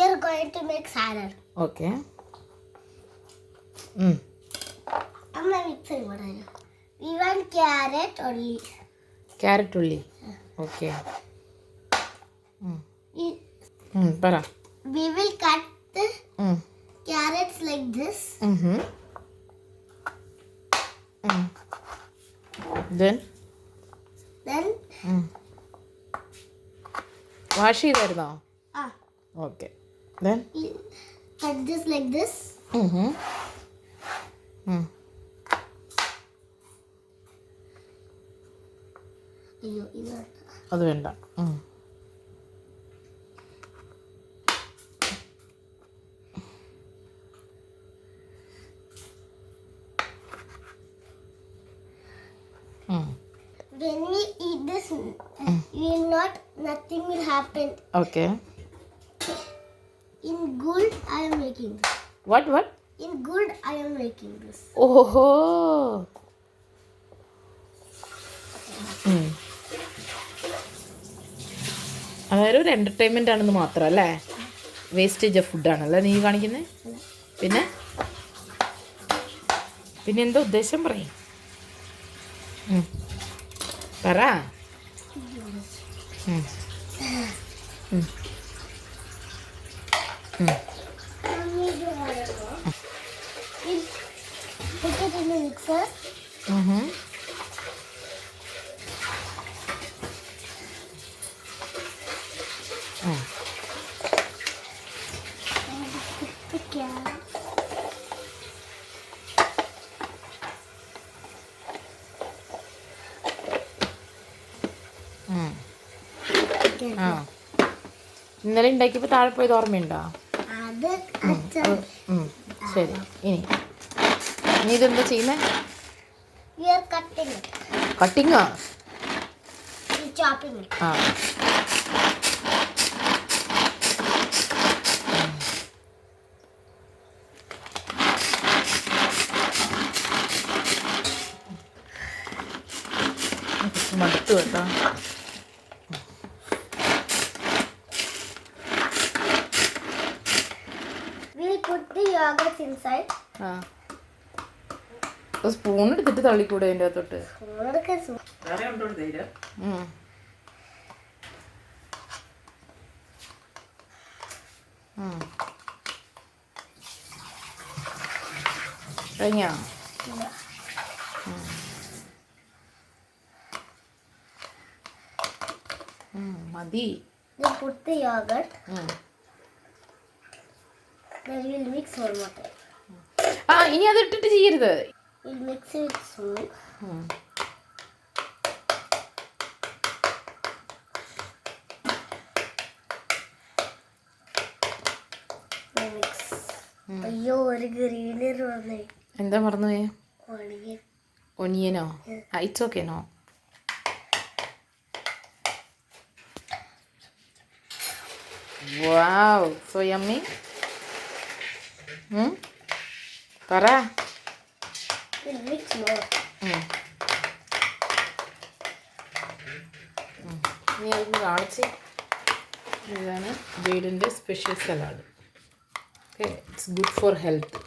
are going to make salad. Okay. I'm mixing what I know. We want carrot only. Carrot only. Okay. Para. We will cut the carrots like this. Then wash ചെയ്തായിരുന്നോ? Okay. Then cut this like this. അയ്യോ ഇത് അത് വേണ്ട. When we eat this, nothing will happen. Okay. In good, I am making this. What? In good, I am making this. ഓഹോ. അതൊരു entertainment ആണെന്ന് മാത്രം അല്ലേ? Wastage of ഫുഡാണല്ലേ നീ കാണിക്കുന്നത്? പിന്നെ എന്താ ഉദ്ദേശം പറയും? പറ. Put it in the mixer. Put the carrot. ഇന്നലെ ഉണ്ടാക്കിയപ്പോൾ താഴെ പോയത് ഓർമ്മയുണ്ടോ? ശരി. ഇനി ഇതെന്താ ചെയ്യുന്നേ? കട്ടിങ്ങോ? മടുത്തു കേട്ടോ. Put the yogurt inside. Spoon എടുത്തിട്ട് തള്ളിക്കൂടെ അതിൻ്റെ അകത്തോട്ട്? കഴിഞ്ഞോ? മതി. Put the yogurt. Then we'll mix one more time. ഇനി അത് ഇട്ടിട്ട് ചെയ്യരുത്. We'll mix it soon. Mix. അയ്യോ ഒരു ഗ്രീനർ വന്നേ. എന്താ മറന്നുപോയേ? ഒനിയനോ? It's okay no. Wow, so yummy. പറ. Mix more. നീ അത് കാണിച്ച്. ഇതാണ് ജെയ്ഡിൻ്റെ special salad. Okay, it's good for health.